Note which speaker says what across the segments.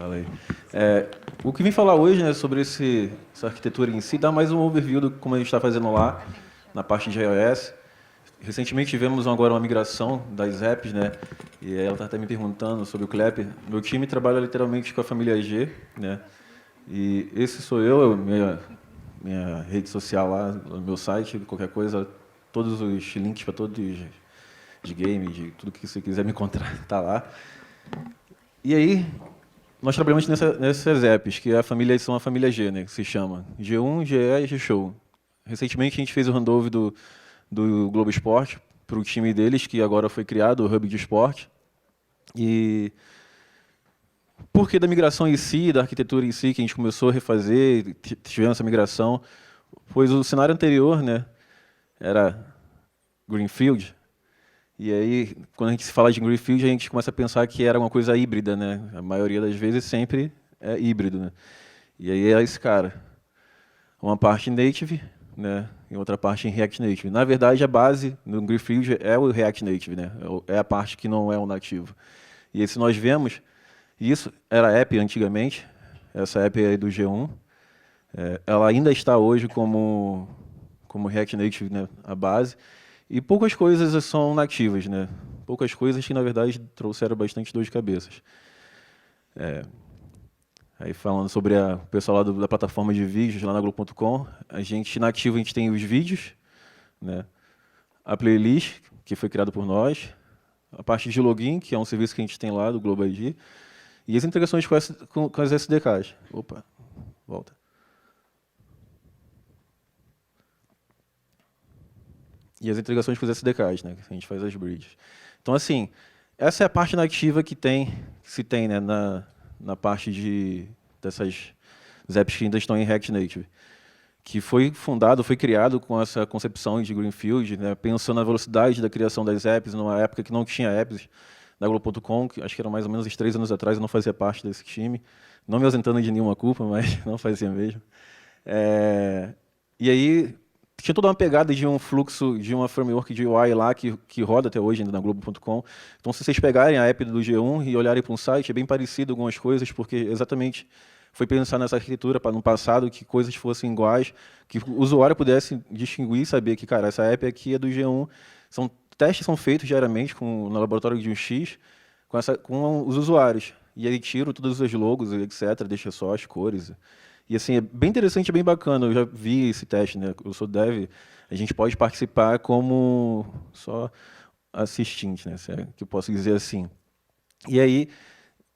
Speaker 1: Fala aí. O que vim falar hoje, né, sobre essa arquitetura em si, dá mais um overview do como a gente está fazendo lá, na parte de iOS. Recentemente tivemos agora uma migração das apps, né, e ela está até me perguntando sobre o Clapper. Meu time trabalha literalmente com a família G, né, e esse sou eu, minha rede social lá, o meu site, qualquer coisa, todos os links para todos de game, de tudo que você quiser me encontrar, tá lá. E aí, nós trabalhamos nessas apps, que são a família G, né, que se chama G1, GE e G-Show. Recentemente, a gente fez o handover do Globo Esporte para o time deles, que agora foi criado, o Hub de Esporte. E por que da migração em si, da arquitetura em si, que a gente começou a refazer, tivemos essa migração, pois o cenário anterior, né, era Greenfield. E aí, quando a gente se fala de Greenfield, a gente começa a pensar que era uma coisa híbrida, né? A maioria das vezes sempre é híbrido, né? E aí é esse cara. Uma parte native, né? E outra parte em React Native. Na verdade, a base no Greenfield é o React Native, né? É a parte que não é o nativo. E aí, se nós vemos, isso era app antigamente, essa app aí do G1, ela ainda está hoje como React Native, né? A base. E poucas coisas são nativas, né? Poucas coisas que, na verdade, trouxeram bastante dor de cabeça. Aí falando sobre o pessoal lá da plataforma de vídeos, lá na Globo.com, nativo, a gente tem os vídeos, né? A playlist, que foi criada por nós, a parte de login, que é um serviço que a gente tem lá do Globo ID, e as integrações com as SDKs. Opa, volta. E as integrações com os SDKs, né? A gente faz as bridges. Então, assim, essa é a parte nativa que se tem, né, na parte dessas apps que ainda estão em React Native, que foi criado com essa concepção de Greenfield, né, pensando na velocidade da criação das apps, numa época que não tinha apps da Globo.com, que acho que era mais ou menos uns 3 anos atrás, eu não fazia parte desse time, não me ausentando de nenhuma culpa, mas não fazia mesmo. E aí, tinha toda uma pegada de um fluxo, de uma framework de UI lá que roda até hoje ainda na Globo.com. Então, se vocês pegarem a app do G1 e olharem para um site, é bem parecido algumas coisas, porque exatamente foi pensar nessa arquitetura para no passado que coisas fossem iguais, que o usuário pudesse distinguir e saber que, cara, essa app aqui é do G1. Testes são feitos diariamente no laboratório de um X com os usuários. E aí tiro todos os logos, etc., deixa só as cores. E assim, é bem interessante, é bem bacana. Eu já vi esse teste, né? Eu sou dev, a gente pode participar como só assistente, né? Se é que eu posso dizer assim. E aí,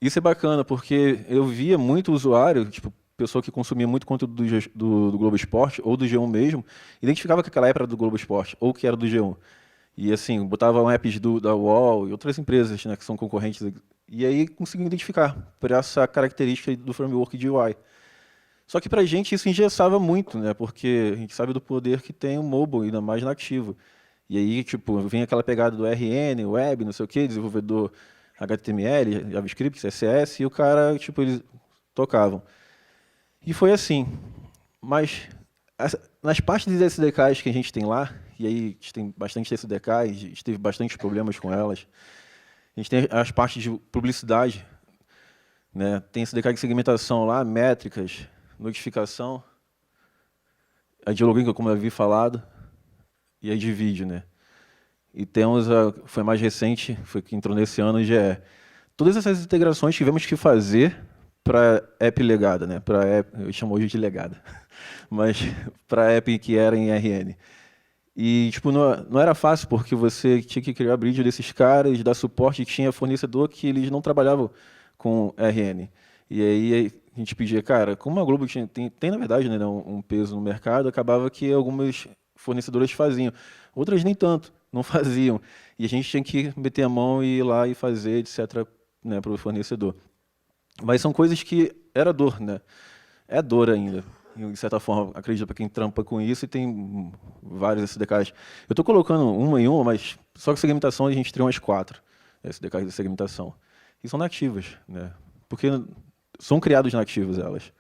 Speaker 1: isso é bacana, porque eu via muito usuário, tipo, pessoa que consumia muito conteúdo do Globo Esporte, ou do G1 mesmo, identificava que aquela época era do Globo Esporte, ou que era do G1. E assim, botavam apps da UOL e outras empresas, né, que são concorrentes, e aí conseguiam identificar por essa característica do framework de UI. Só que para a gente isso engessava muito, né? Porque a gente sabe do poder que tem o mobile, ainda mais nativo. E aí, tipo, vem aquela pegada do RN, web, não sei o quê, desenvolvedor HTML, JavaScript, CSS, e o cara, tipo, eles tocavam. E foi assim. Mas nas partes dos SDKs que a gente tem lá, e aí a gente tem bastante SDKs, a gente teve bastante problemas com elas. A gente tem as partes de publicidade, né? Tem SDK de segmentação lá, métricas, notificação, a de login, como eu havia falado, e a de vídeo, né? E temos foi mais recente, foi que entrou nesse ano, o GE. Todas essas integrações tivemos que fazer para app legada, né? Para app, eu chamo hoje de legada, mas para app que era em RN. E tipo, não era fácil, porque você tinha que criar a bridge desses caras, dar suporte, tinha fornecedor que eles não trabalhavam com RN. E aí a gente pedia, cara, como a Globo tem na verdade, né, um peso no mercado, acabava que algumas fornecedoras faziam, outras nem tanto, não faziam. E a gente tinha que meter a mão e ir lá e fazer, etc., né, para o fornecedor. Mas são coisas que era dor, né? É dor ainda. E, de certa forma, acredito para quem trampa com isso e tem vários SDKs. Eu estou colocando uma em uma, mas só que segmentação a gente tem umas 4 SDKs de segmentação. E são nativas, né? Porque são criados nativos elas.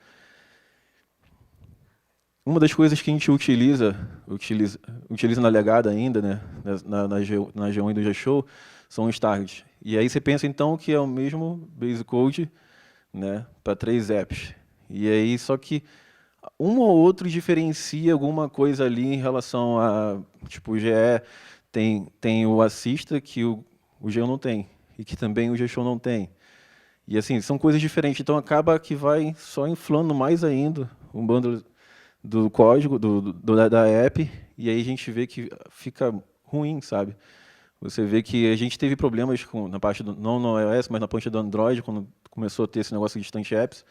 Speaker 1: Uma das coisas que a gente utiliza na legada ainda, né, na G1 e do G-Show, são os targets. E aí você pensa então que é o mesmo base code, né, para 3 apps. E aí, só que um ou outro diferencia alguma coisa ali em relação a, tipo, o GE tem o Assista que o G1 não tem, e que também o G-Show não tem. E assim, são coisas diferentes, então acaba que vai só inflando mais ainda o bundle do código, da app, e aí a gente vê que fica ruim, sabe? Você vê que a gente teve problemas na parte não no iOS, mas na parte do Android, quando começou a ter esse negócio de Instant Apps,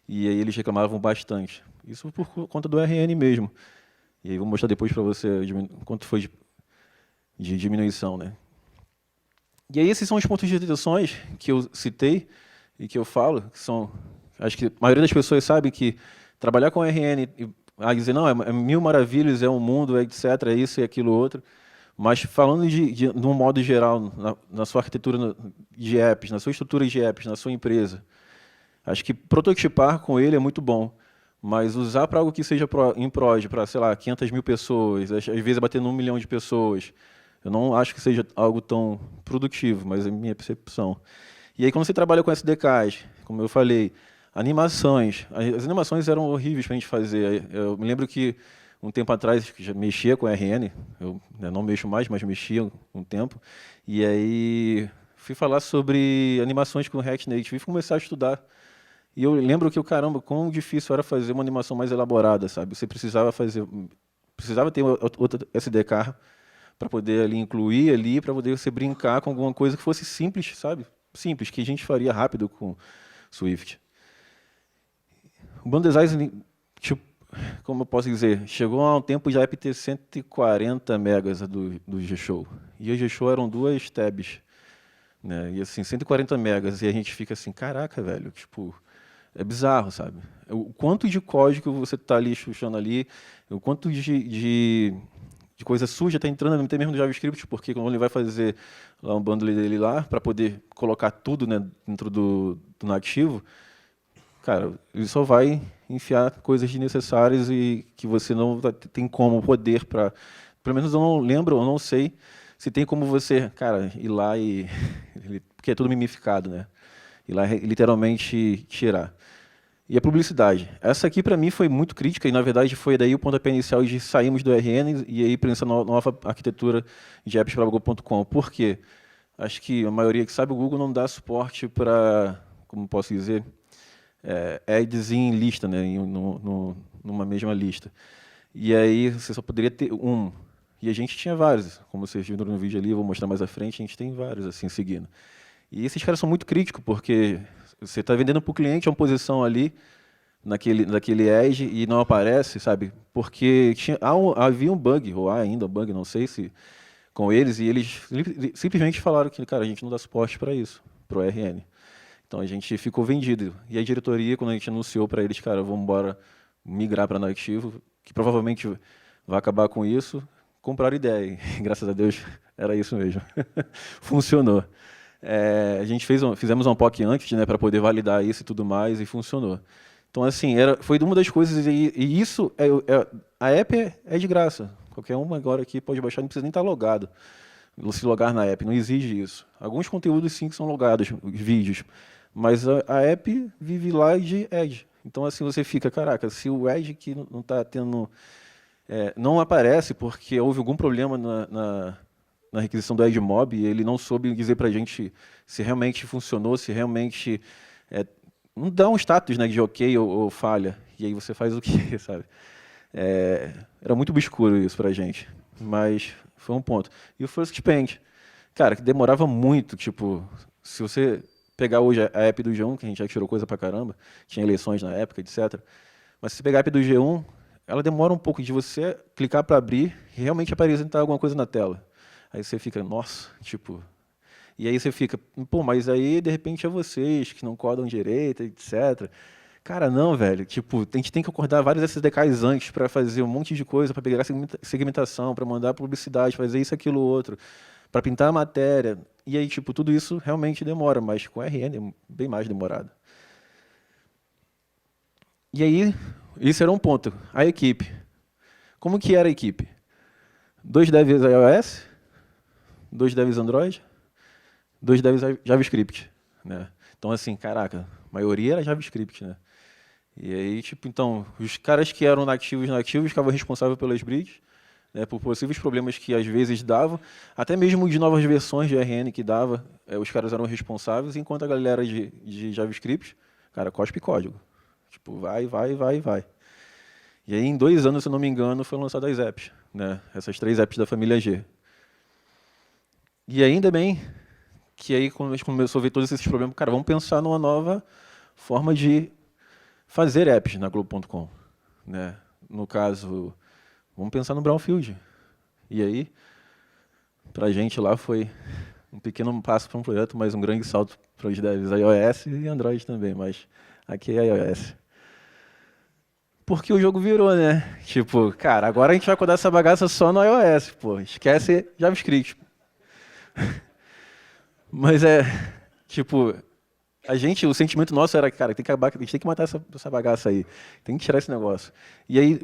Speaker 1: e aí eles reclamavam bastante. Isso por conta do RN mesmo. E aí vou mostrar depois para você quanto foi de diminuição, né? E aí esses são os pontos de retenções que eu citei e que eu falo, que são, acho que a maioria das pessoas sabe que trabalhar com RN e dizer, não, é mil maravilhas, é um mundo, é etc, é isso e aquilo outro, mas falando de um modo geral, na sua arquitetura de apps, na sua estrutura de apps, na sua empresa, acho que prototipar com ele é muito bom, mas usar para algo que seja em prod, para, sei lá, 500 mil pessoas, às vezes bater num milhão de pessoas, eu não acho que seja algo tão produtivo, mas é a minha percepção. E aí, quando você trabalha com SDKs, como eu falei, animações. As animações eram horríveis para a gente fazer. Eu me lembro que, um tempo atrás, já mexia com RN, eu não mexo mais, mas mexia um tempo, e aí fui falar sobre animações com React Native e comecei a estudar. E eu lembro que, caramba, quão difícil era fazer uma animação mais elaborada, sabe? Você precisava ter outra SDK para poder ali incluir ali, para poder você brincar com alguma coisa que fosse simples, sabe? Simples, que a gente faria rápido com Swift. O Bundle Design, tipo, como eu posso dizer, chegou a um tempo de app ter 140 megas do G-Show. E o G-Show eram 2 tabs, né? E assim, 140 megas. E a gente fica assim, caraca, velho, tipo, é bizarro, sabe? O quanto de código você está ali chuchando ali, o quanto de coisa suja está entrando até mesmo no JavaScript, porque quando ele vai fazer lá um bundle dele lá, para poder colocar tudo, né, dentro do nativo, cara, ele só vai enfiar coisas desnecessárias e que você não tem como poder para... Pelo menos eu não lembro, eu não sei se tem como você, cara, ir lá e... Porque é tudo mimificado, né? Ir lá e literalmente tirar. E a publicidade. Essa aqui, para mim, foi muito crítica, e, na verdade, foi daí o pontapé inicial de sairmos do RN e aí pensar na nova arquitetura de apps para Google.com. Por quê? Acho que a maioria que sabe, o Google não dá suporte para, como posso dizer, ads em lista, né, numa mesma lista. E aí você só poderia ter um. E a gente tinha vários, como vocês viram no vídeo ali, eu vou mostrar mais à frente, a gente tem vários assim seguindo. E esses caras são muito críticos, porque você está vendendo para o cliente uma posição ali, naquele edge, e não aparece, sabe? Porque havia um bug, ou há ainda um bug, não sei se com eles, e eles simplesmente falaram que, cara, a gente não dá suporte para isso, para o RN. Então a gente ficou vendido. E a diretoria, quando a gente anunciou para eles, cara, vamos embora migrar para nativo, que provavelmente vai acabar com isso, compraram ideia. E, graças a Deus, era isso mesmo. Funcionou. A gente fizemos um POC antes, né, para poder validar isso e tudo mais, e funcionou. Então, assim, foi uma das coisas, e isso, a app é de graça. Qualquer um agora aqui pode baixar, não precisa nem estar logado. Se logar na app, não exige isso. Alguns conteúdos, sim, que são logados, vídeos, mas a app vive lá de Edge. Então, assim, você fica, caraca, se o Edge que não está tendo... não aparece porque houve algum problema na requisição do EdgeMob e ele não soube dizer para a gente se realmente funcionou, se realmente... não dá um status, né, de ok ou falha. E aí você faz o quê, sabe? Era muito obscuro isso para a gente, mas foi um ponto. E o First Paint, cara, que demorava muito, tipo, se você pegar hoje a app do G1, que a gente já tirou coisa pra caramba, tinha eleições na época, etc. Mas se você pegar a app do G1, ela demora um pouco de você clicar para abrir e realmente apresentar alguma coisa na tela. Aí você fica, nossa, tipo... E aí você fica, pô, mas aí de repente é vocês que não codam direito, etc. Cara, não, velho. Tipo, a gente tem que acordar vários SDKs antes para fazer um monte de coisa, para pegar segmentação, para mandar publicidade, fazer isso, aquilo, outro, para pintar a matéria. E aí, tipo, tudo isso realmente demora, mas com RN é bem mais demorado. E aí, isso era um ponto. A equipe. Como que era a equipe? 2 devs iOS, 2 devs Android, 2 devs JavaScript, né? Então, assim, caraca, a maioria era JavaScript, né? E aí, tipo, então, os caras que eram nativos ficavam responsáveis pelas bridges, né, por possíveis problemas que às vezes davam, até mesmo de novas versões de RN que dava, os caras eram responsáveis, enquanto a galera de JavaScript, cara, cospe código. Tipo, vai, vai, vai, vai. E aí, em 2 anos, se eu não me engano, foram lançadas as apps, né? Essas 3 apps da família G. E ainda bem que aí, quando a gente começou a ver todos esses problemas, cara, vamos pensar numa nova forma de fazer apps na Globo.com, né? No caso, vamos pensar no Brownfield. E aí, para a gente lá foi um pequeno passo para um projeto, mas um grande salto para os devs iOS e Android também, mas aqui é iOS. Porque o jogo virou, né? Tipo, cara, agora a gente vai codar essa bagaça só no iOS, pô. Esquece JavaScript. Mas tipo, o sentimento nosso era, cara, tem que acabar, a gente tem que matar essa bagaça aí. Tem que tirar esse negócio. E aí,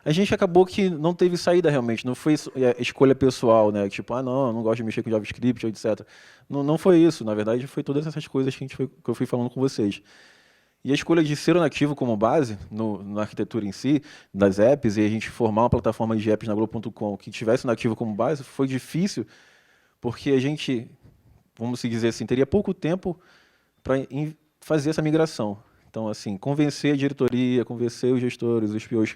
Speaker 1: a gente acabou que não teve saída realmente, não foi escolha pessoal, né? Tipo, não, eu não gosto de mexer com JavaScript, etc. Não foi isso, na verdade, foi todas essas coisas que eu fui falando com vocês. E a escolha de ser o nativo como base, na arquitetura em si, das apps, e a gente formar uma plataforma de apps na Globo.com que tivesse o nativo como base, foi difícil, porque a gente, vamos dizer assim, teria pouco tempo para fazer essa migração. Então, assim, convencer a diretoria, convencer os gestores, os POs,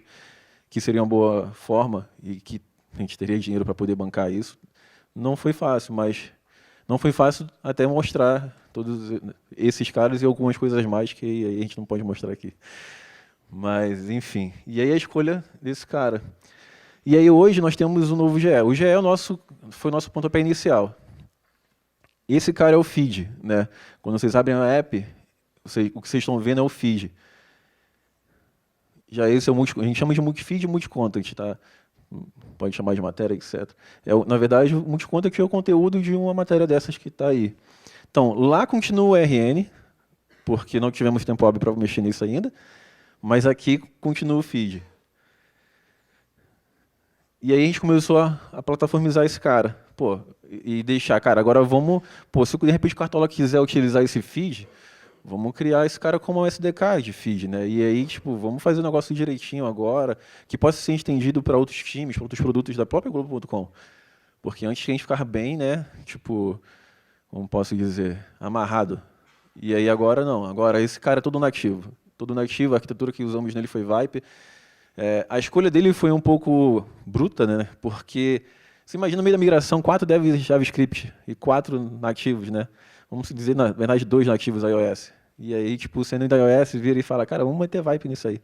Speaker 1: que seria uma boa forma e que a gente teria dinheiro para poder bancar isso, não foi fácil, mas não foi fácil até mostrar todos esses caras e algumas coisas mais que a gente não pode mostrar aqui. Mas, enfim. E aí a escolha desse cara. E aí hoje nós temos o novo GE. O GE foi o nosso pontapé inicial. Esse cara é o feed, né? Quando vocês abrem a app, o que vocês estão vendo é o feed. Já esse é a gente chama de multifeed e multicontent, tá? Pode chamar de matéria, etc. Na verdade, o multicontent é o conteúdo de uma matéria dessas que está aí. Então, lá continua o RN, porque não tivemos tempo hábil para mexer nisso ainda, mas aqui continua o feed. E aí a gente começou a plataformizar esse cara. Pô, e deixar, cara, agora vamos... Pô, se de repente o Cartola quiser utilizar esse feed, vamos criar esse cara como um SDK de feed, né? E aí, tipo, vamos fazer o negócio direitinho agora, que possa ser estendido para outros times, para outros produtos da própria Globo.com. Porque antes a gente ficar bem, né? Tipo, como posso dizer, amarrado. E aí agora não. Agora esse cara é todo nativo. Todo nativo, a arquitetura que usamos nele foi Vipe. A escolha dele foi um pouco bruta, né? Porque você imagina no meio da migração 4 devs JavaScript e 4 nativos, né? Vamos dizer, na verdade, 2 nativos iOS. E aí, tipo, sendo da iOS, vira e fala, cara, vamos meter Vipe nisso aí.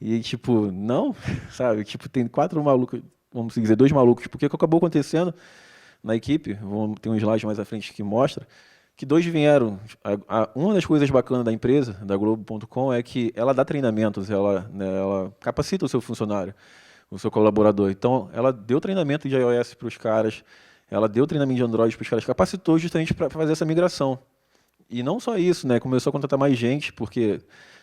Speaker 1: E, tipo, não, sabe? Tipo, tem 4 malucos, vamos dizer, 2 malucos. Porque o que acabou acontecendo na equipe, tem um slide mais à frente que mostra, que 2 vieram. Uma das coisas bacanas da empresa, da Globo.com, é que ela dá treinamentos, ela capacita o seu funcionário, o seu colaborador. Então, ela deu treinamento de iOS para os caras, ela deu treinamento de Android para os caras, capacitou justamente para fazer essa migração. E não só isso, né? Começou a contratar mais gente, porque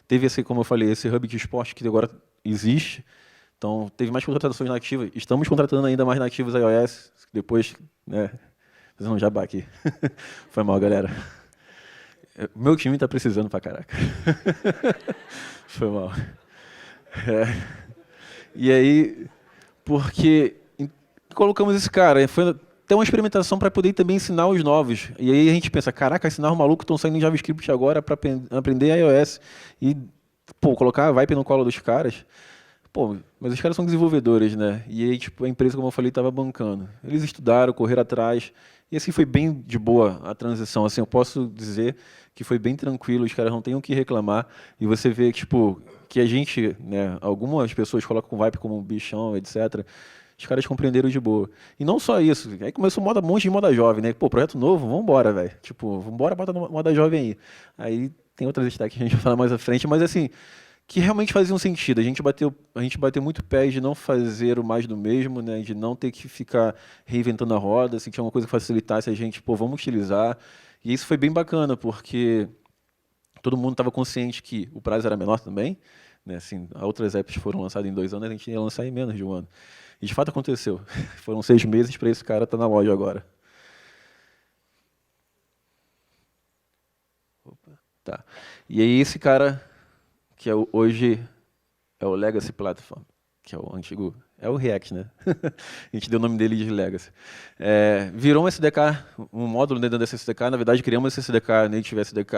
Speaker 1: teve esse, como eu falei, esse hub de esporte que agora existe. Então, teve mais contratações nativas. Estamos contratando ainda mais nativos iOS, depois, né? Fazendo um jabá aqui. Foi mal, galera. Meu time está precisando pra caraca. Foi mal. E aí, porque colocamos esse cara, foi até uma experimentação para poder também ensinar os novos. E aí a gente pensa, caraca, ensinar os malucos que estão saindo em JavaScript agora para aprender iOS. E, pô, colocar a Vipe no colo dos caras. Pô, mas os caras são desenvolvedores, né? E aí, tipo, a empresa, como eu falei, estava bancando. Eles estudaram, correram atrás. E assim foi bem de boa a transição. Assim, eu posso dizer que foi bem tranquilo, os caras não têm o que reclamar. E você vê, tipo, que a gente, né, algumas pessoas colocam o Vipe como um bichão, etc. Os caras compreenderam de boa. E não só isso, aí começou um monte de moda jovem, né? Pô, projeto novo, vambora, velho. Tipo, vambora, bota moda jovem aí. Aí tem outras stacks que a gente vai falar mais à frente, mas assim, que realmente faziam sentido. A gente bateu muito pé de não fazer o mais do mesmo, né? De não ter que ficar reinventando a roda, se tinha uma coisa que facilitasse a gente, pô, vamos utilizar. E isso foi bem bacana, porque todo mundo estava consciente que o prazo era menor também, né? Assim, outras apps foram lançadas em 2 anos, a gente ia lançar em menos de 1 ano. E de fato aconteceu. Foram 6 meses para esse cara estar na loja agora. Opa. Tá. E aí esse cara, que hoje é o Legacy Platform, que é o antigo, é o React, né? A gente deu o nome dele de Legacy. Virou um SDK, um módulo dentro desse SDK. Na verdade, criamos esse SDK, Native SDK,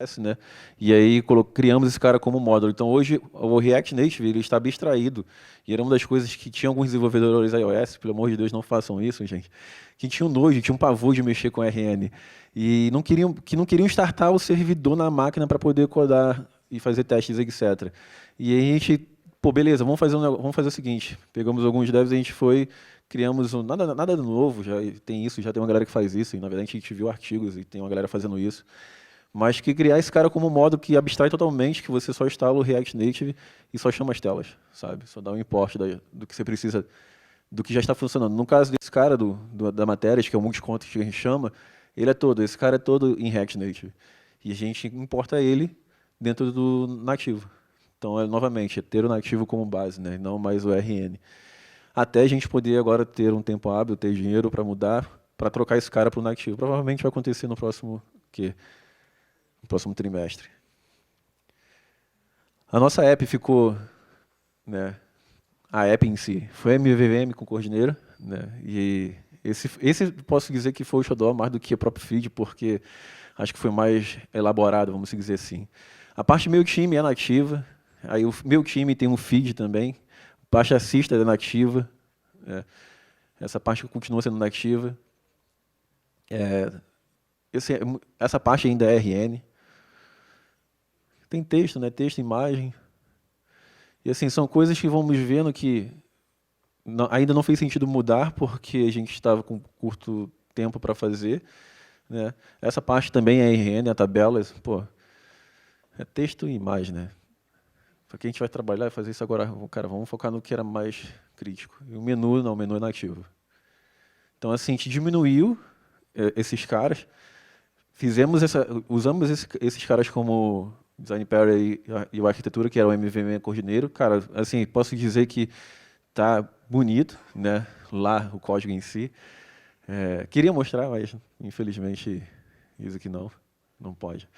Speaker 1: iOS, né? E aí criamos esse cara como módulo. Então hoje o React Native ele está abstraído. E era uma das coisas que tinha alguns desenvolvedores iOS, pelo amor de Deus, não façam isso, gente, que tinham nojo, tinham pavor de mexer com RN. E não queriam startar o servidor na máquina para poder codar e fazer testes, etc. E aí a gente, pô, beleza, vamos fazer o seguinte, pegamos alguns devs e a gente foi, criamos nada novo, já tem isso, já tem uma galera que faz isso, e na verdade a gente viu artigos e tem uma galera fazendo isso, mas que criar esse cara como modo que abstrai totalmente, que você só instala o React Native e só chama as telas, sabe? Só dá um import do que você precisa, do que já está funcionando. No caso desse cara da matéria, que é o multi-content que a gente chama, esse cara é todo em React Native. E a gente importa ele dentro do nativo. Então, novamente, é ter o nativo como base, né? E não mais o RN. Até a gente poder agora ter um tempo hábil, ter dinheiro para mudar, para trocar esse cara para o nativo. Provavelmente vai acontecer no próximo, no próximo trimestre. A nossa app ficou, né? A app em si foi MVVM com Coordineiro, né? E esse posso dizer que foi o xodó mais do que o próprio feed, porque acho que foi mais elaborado, vamos dizer assim. A parte meu time é nativa, aí o meu time tem um feed também, a parte assista é nativa, essa parte continua sendo nativa. Essa parte ainda é RN. Tem texto, né? Texto, imagem. E assim, são coisas que vamos vendo que ainda não fez sentido mudar, porque a gente estava com curto tempo para fazer, né? Essa parte também é RN, a tabela, pô, é texto e imagem, né? Porque a gente vai trabalhar e fazer isso agora, cara, vamos focar no que era mais crítico. E o menu, não, o menu é nativo. Então, assim, a gente diminuiu esses caras, usamos esses caras como design pair e o arquitetura, que era o MVM Coordineiro. Cara, assim, posso dizer que tá bonito, né? Lá, o código em si. Queria mostrar, mas infelizmente isso aqui não pode.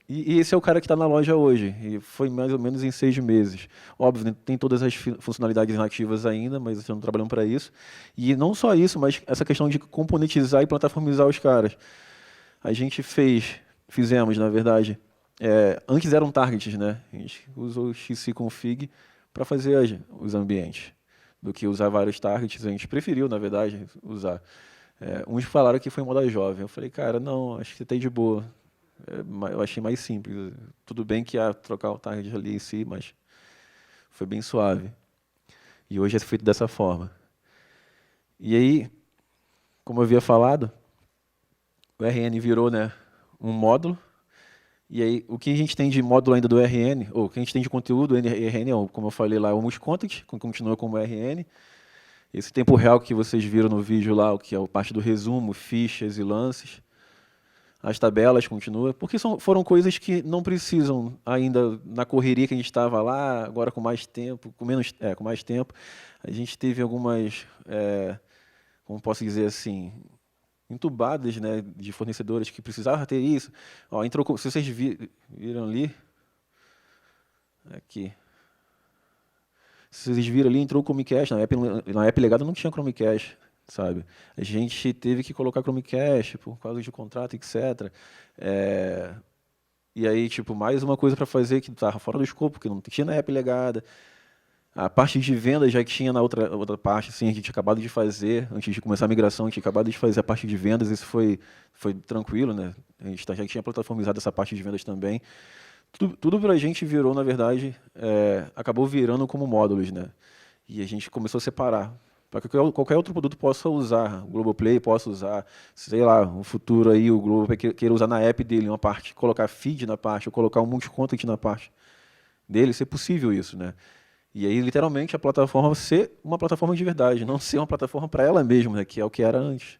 Speaker 1: E esse é o cara que está na loja hoje, e foi mais ou menos em 6 meses. Óbvio, né, tem todas as funcionalidades nativas ainda, mas estamos trabalhando para isso. E não só isso, mas essa questão de componentizar e plataformizar os caras. A gente fizemos, na verdade, antes eram targets, né? A gente usou o xcconfig para fazer os ambientes, do que usar vários targets. A gente preferiu, na verdade, usar. Uns falaram que foi moda jovem. Eu falei, cara, não, acho que tem de boa. Eu achei mais simples. Tudo bem que ia trocar o target ali em si, mas foi bem suave. E hoje é feito dessa forma. E aí, como eu havia falado, o RN virou, né, um módulo. E aí, o que a gente tem de módulo ainda do RN, ou o que a gente tem de conteúdo do RN, como eu falei lá, é o multi-content, que continua como RN. Esse tempo real que vocês viram no vídeo lá, o que é a parte do resumo, fichas e lances. As tabelas continuam, porque foram coisas que não precisam ainda, na correria que a gente estava lá, agora com mais tempo, com mais tempo, a gente teve algumas, como posso dizer assim, entubadas, né, de fornecedores que precisavam ter isso. Ó, se vocês viram ali, aqui, se vocês viram ali, entrou o Chromecast, na app legada não tinha Chromecast, sabe? A gente teve que colocar Chromecast por causa de contrato, etc. E aí, tipo, mais uma coisa para fazer que estava fora do escopo, que não tinha na app legada. A parte de venda já tinha na outra parte, assim, a gente tinha acabado de fazer, antes de começar a migração, a gente tinha acabado de fazer a parte de vendas, isso foi tranquilo, né? A gente já tinha plataformizado essa parte de vendas também. Tudo para a gente virou, na verdade, acabou virando como módulos, né? E a gente começou a separar. Para que qualquer outro produto possa usar, o Globoplay possa usar, sei lá, no futuro aí o Globoplay queira usar na app dele uma parte, colocar feed na parte, ou colocar um multi-content na parte dele, ser possível isso, né? E aí, literalmente, a plataforma ser uma plataforma de verdade, não ser uma plataforma para ela mesma, né? Que é o que era antes.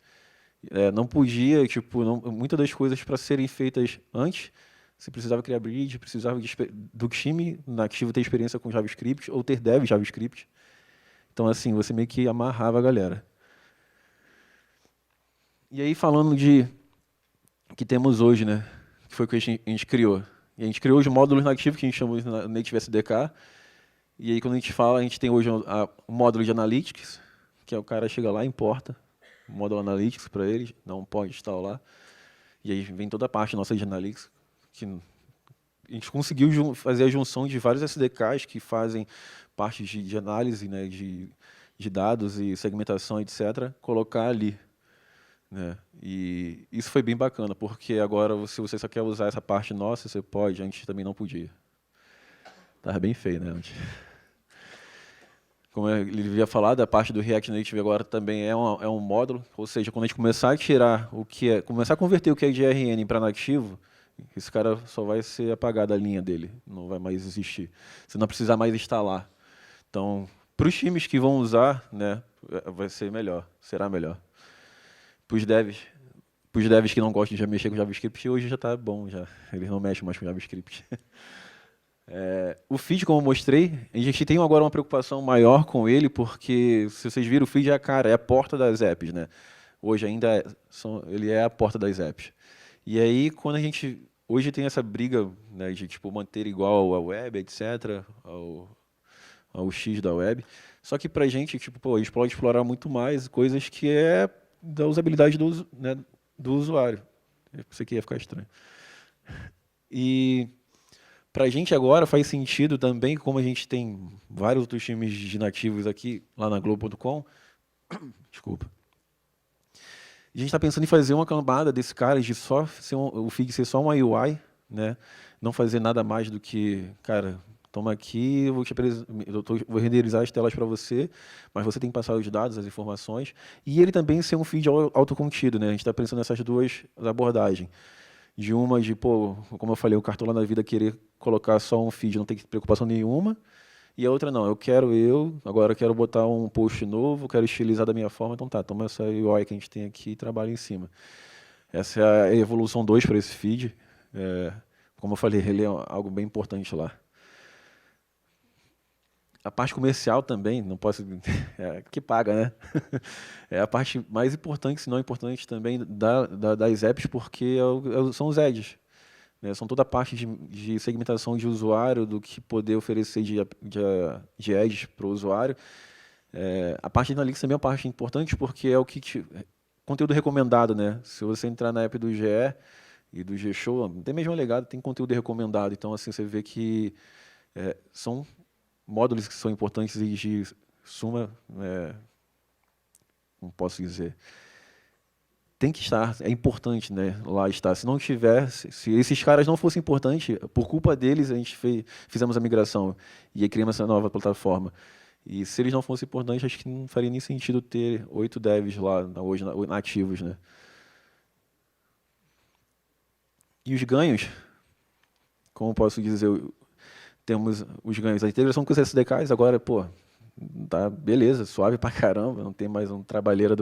Speaker 1: Não podia, tipo, muitas das coisas para serem feitas antes, você precisava criar bridge, precisava do time nativo ter experiência com JavaScript, ou ter dev JavaScript. Então, assim, você meio que amarrava a galera. E aí, falando de que temos hoje, né? Que foi o que a gente criou. E a gente criou os módulos nativos que a gente chama de Native SDK. E aí, quando a gente fala, a gente tem hoje o módulo de Analytics, que é o cara chega lá e importa o módulo Analytics para ele, não pode instalar. E aí vem toda a parte nossa de Analytics, que a gente conseguiu fazer a junção de vários SDKs que fazem parte de análise, né, de dados e segmentação, etc., colocar ali, né? E isso foi bem bacana, porque agora, se você só quer usar essa parte nossa, você pode, antes também não podia. Tava bem feio, né? Antes. Como ele havia falado, a parte do React Native agora também é um módulo, ou seja, quando a gente começar a tirar o que é, começar a converter o que é de RN para nativo, esse cara só vai ser apagado a linha dele, não vai mais existir. Você não precisa mais instalar. Então, para os times que vão usar, né, vai ser melhor, será melhor. Para os devs que não gostam de mexer com JavaScript, hoje já está bom, já. Eles não mexem mais com JavaScript. O feed, como eu mostrei, a gente tem agora uma preocupação maior com ele, porque, se vocês viram, o feed é a porta das apps, né? Hoje ainda ele é a porta das apps. E aí, quando a gente hoje tem essa briga, né, de tipo, manter igual a web, etc., ao X da web, só que para a gente, tipo, pô, a gente pode explorar muito mais coisas que é da usabilidade né, do usuário. Isso aqui ia ficar estranho. E para a gente agora faz sentido também, como a gente tem vários outros times de nativos aqui, lá na Globo.com, desculpa. A gente está pensando em fazer uma cambada desse cara de só ser o feed ser só uma UI, né? Não fazer nada mais do que, cara, toma aqui, vou renderizar as telas para você, mas você tem que passar os dados, as informações, e ele também ser um feed autocontido, né? A gente está pensando nessas duas abordagens. De uma de, pô, como eu falei, o Cartola na Vida querer colocar só um feed, não ter preocupação nenhuma, e a outra não, agora eu quero botar um post novo, quero estilizar da minha forma, então tá, toma essa UI que a gente tem aqui e trabalha em cima. Essa é a evolução 2 para esse feed. Como eu falei, ele é algo bem importante lá. A parte comercial também, não posso... que paga, né? É a parte mais importante, se não importante também, das apps, porque são os ads. Né? São toda a parte de segmentação de usuário, do que poder oferecer de ads para o usuário. A parte de Analytics também é uma parte importante, porque é o que conteúdo recomendado, né? Se você entrar na app do GE e do G-Show, tem mesmo legado, tem conteúdo recomendado. Então, assim, você vê que são módulos que são importantes e de suma, como posso dizer, tem que estar, é importante, né, lá estar. Se não tivesse, se esses caras não fossem importantes, por culpa deles a gente fizemos a migração e aí criamos essa nova plataforma. E se eles não fossem importantes, acho que não faria nem sentido ter 8 devs lá hoje nativos, né? E os ganhos, como posso dizer, temos os ganhos. A integração com os SDKs agora, pô, tá beleza, suave pra caramba, não tem mais um trabalheira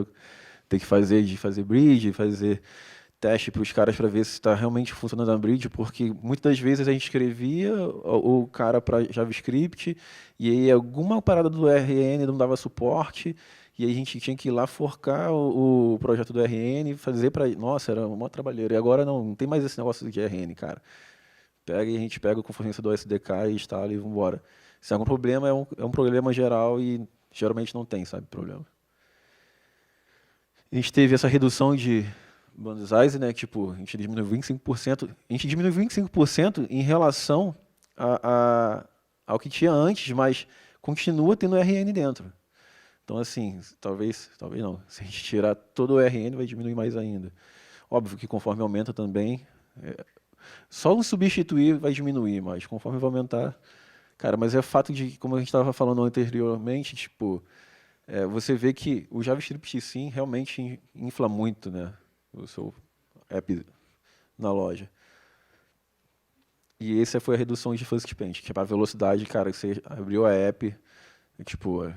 Speaker 1: ter que fazer bridge, fazer teste para os caras para ver se está realmente funcionando a bridge, porque muitas das vezes a gente escrevia o cara para JavaScript e aí alguma parada do RN não dava suporte e aí a gente tinha que ir lá forcar o projeto do RN, fazer para... Nossa, era uma trabalheira. E agora não tem mais esse negócio de RN, cara. Pega e a gente pega o fornecedor SDK e instala e vambora. Se é algum problema, é um problema geral e geralmente não tem, sabe, problema. A gente teve essa redução de bundle size, né? Tipo, a gente diminuiu 25%. A gente diminuiu 25% em relação ao que tinha antes, mas continua tendo RN dentro. Então, assim, talvez não. Se a gente tirar todo o RN, vai diminuir mais ainda. Óbvio que conforme aumenta também, só o substituir vai diminuir, mas conforme vai aumentar... Cara, mas é fato de, como a gente estava falando anteriormente, tipo, você vê que o JavaScript sim realmente infla muito, né, o seu app na loja. E essa foi a redução de Fuzzy Paint, que é a velocidade, cara, que você abriu a app, e, tipo,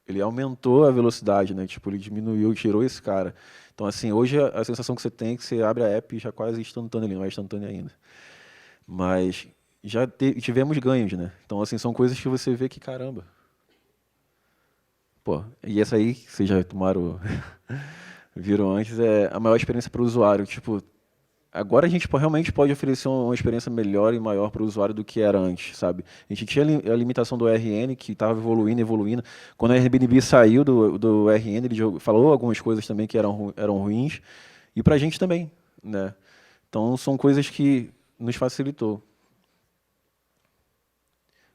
Speaker 1: ele aumentou a velocidade, né, tipo, ele diminuiu, tirou esse cara. Então, assim, hoje a sensação que você tem é que você abre a app e já quase instantâneo ali, não é instantâneo ainda. Mas já tivemos ganhos, né? Então, assim, são coisas que você vê que, caramba. Pô, e essa aí, que vocês já tomaram, viram antes, é a maior experiência para o usuário. Tipo, agora a gente realmente pode oferecer uma experiência melhor e maior para o usuário do que era antes, sabe? A gente tinha a limitação do RN, que estava evoluindo, evoluindo. Quando a Airbnb saiu do RN, ele falou algumas coisas também que eram ruins, e para a gente também, né? Então, são coisas que nos facilitou.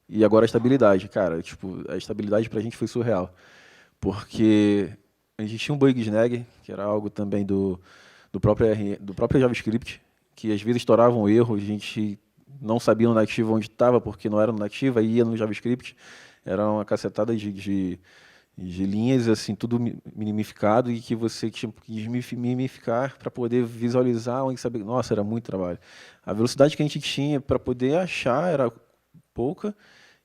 Speaker 1: E agora a estabilidade, cara, tipo, a estabilidade para a gente foi surreal. Porque a gente tinha um bug snag, que era algo também do próprio JavaScript, que às vezes estourava um erro, a gente não sabia no nativo onde estava, porque não era no nativo, aí ia no JavaScript, era uma cacetada de linhas, assim, tudo minimificado, e que você tinha que mimificar para poder visualizar onde saber. Nossa, era muito trabalho. A velocidade que a gente tinha para poder achar era pouca,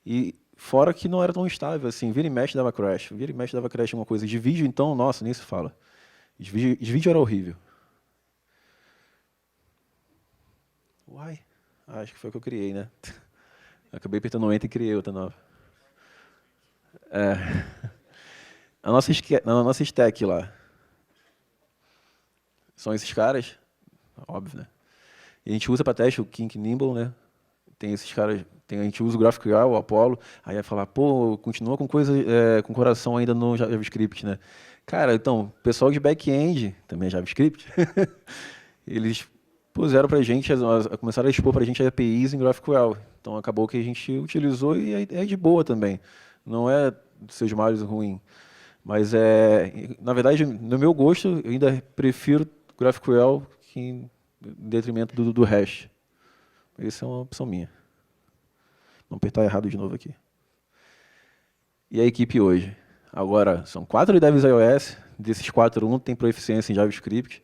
Speaker 1: e fora que não era tão estável, assim, vira e mexe dava crash uma coisa. De vídeo, então, nossa, nem se fala. De vídeo era horrível. Uai, acho que foi o que eu criei, né? Acabei apertando o Enter e criei outra nova. É. A nossa stack lá, são esses caras, óbvio, né? E a gente usa para teste o Kink Nimble, né? Tem esses caras, a gente usa o GraphQL, o Apollo, aí vai falar, pô, continua com coisa, com coração ainda no JavaScript, né? Cara, então, o pessoal de back-end, também é JavaScript, eles puseram pra gente, começaram a expor pra gente APIs em GraphQL. Então acabou que a gente utilizou e é de boa também. Não é dos seus males ruim. Mas na verdade, no meu gosto, eu ainda prefiro GraphQL que em detrimento do Hash. Essa é uma opção minha. Não apertar errado de novo aqui. E a equipe hoje? Agora, são 4 devs iOS, desses 4, um tem proficiência em JavaScript.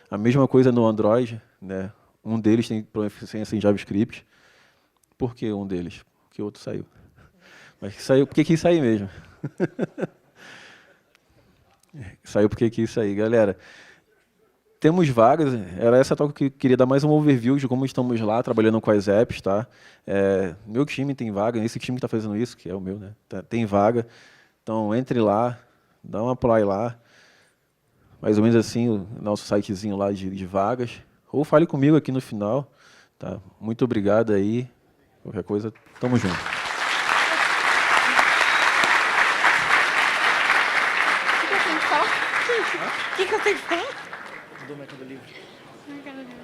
Speaker 1: A mesma coisa no Android, né? Um deles tem proficiência em JavaScript. Por que um deles? Porque o outro saiu. Mas saiu porque quis sair mesmo. Saiu porque quis sair. Galera, temos vagas. Era essa toca que eu queria dar mais um overview de como estamos lá trabalhando com as apps, tá? Meu time tem vaga, esse time que está fazendo isso, que é o meu, né? Tem vaga. Então, entre lá, dá um apply lá. Mais ou menos assim, o nosso sitezinho lá de vagas. Ou fale comigo aqui no final. Tá? Muito obrigado aí. Qualquer coisa, tamo junto.
Speaker 2: O que eu tenho que falar? O que eu tenho que falar?
Speaker 3: Do Mercado Livre.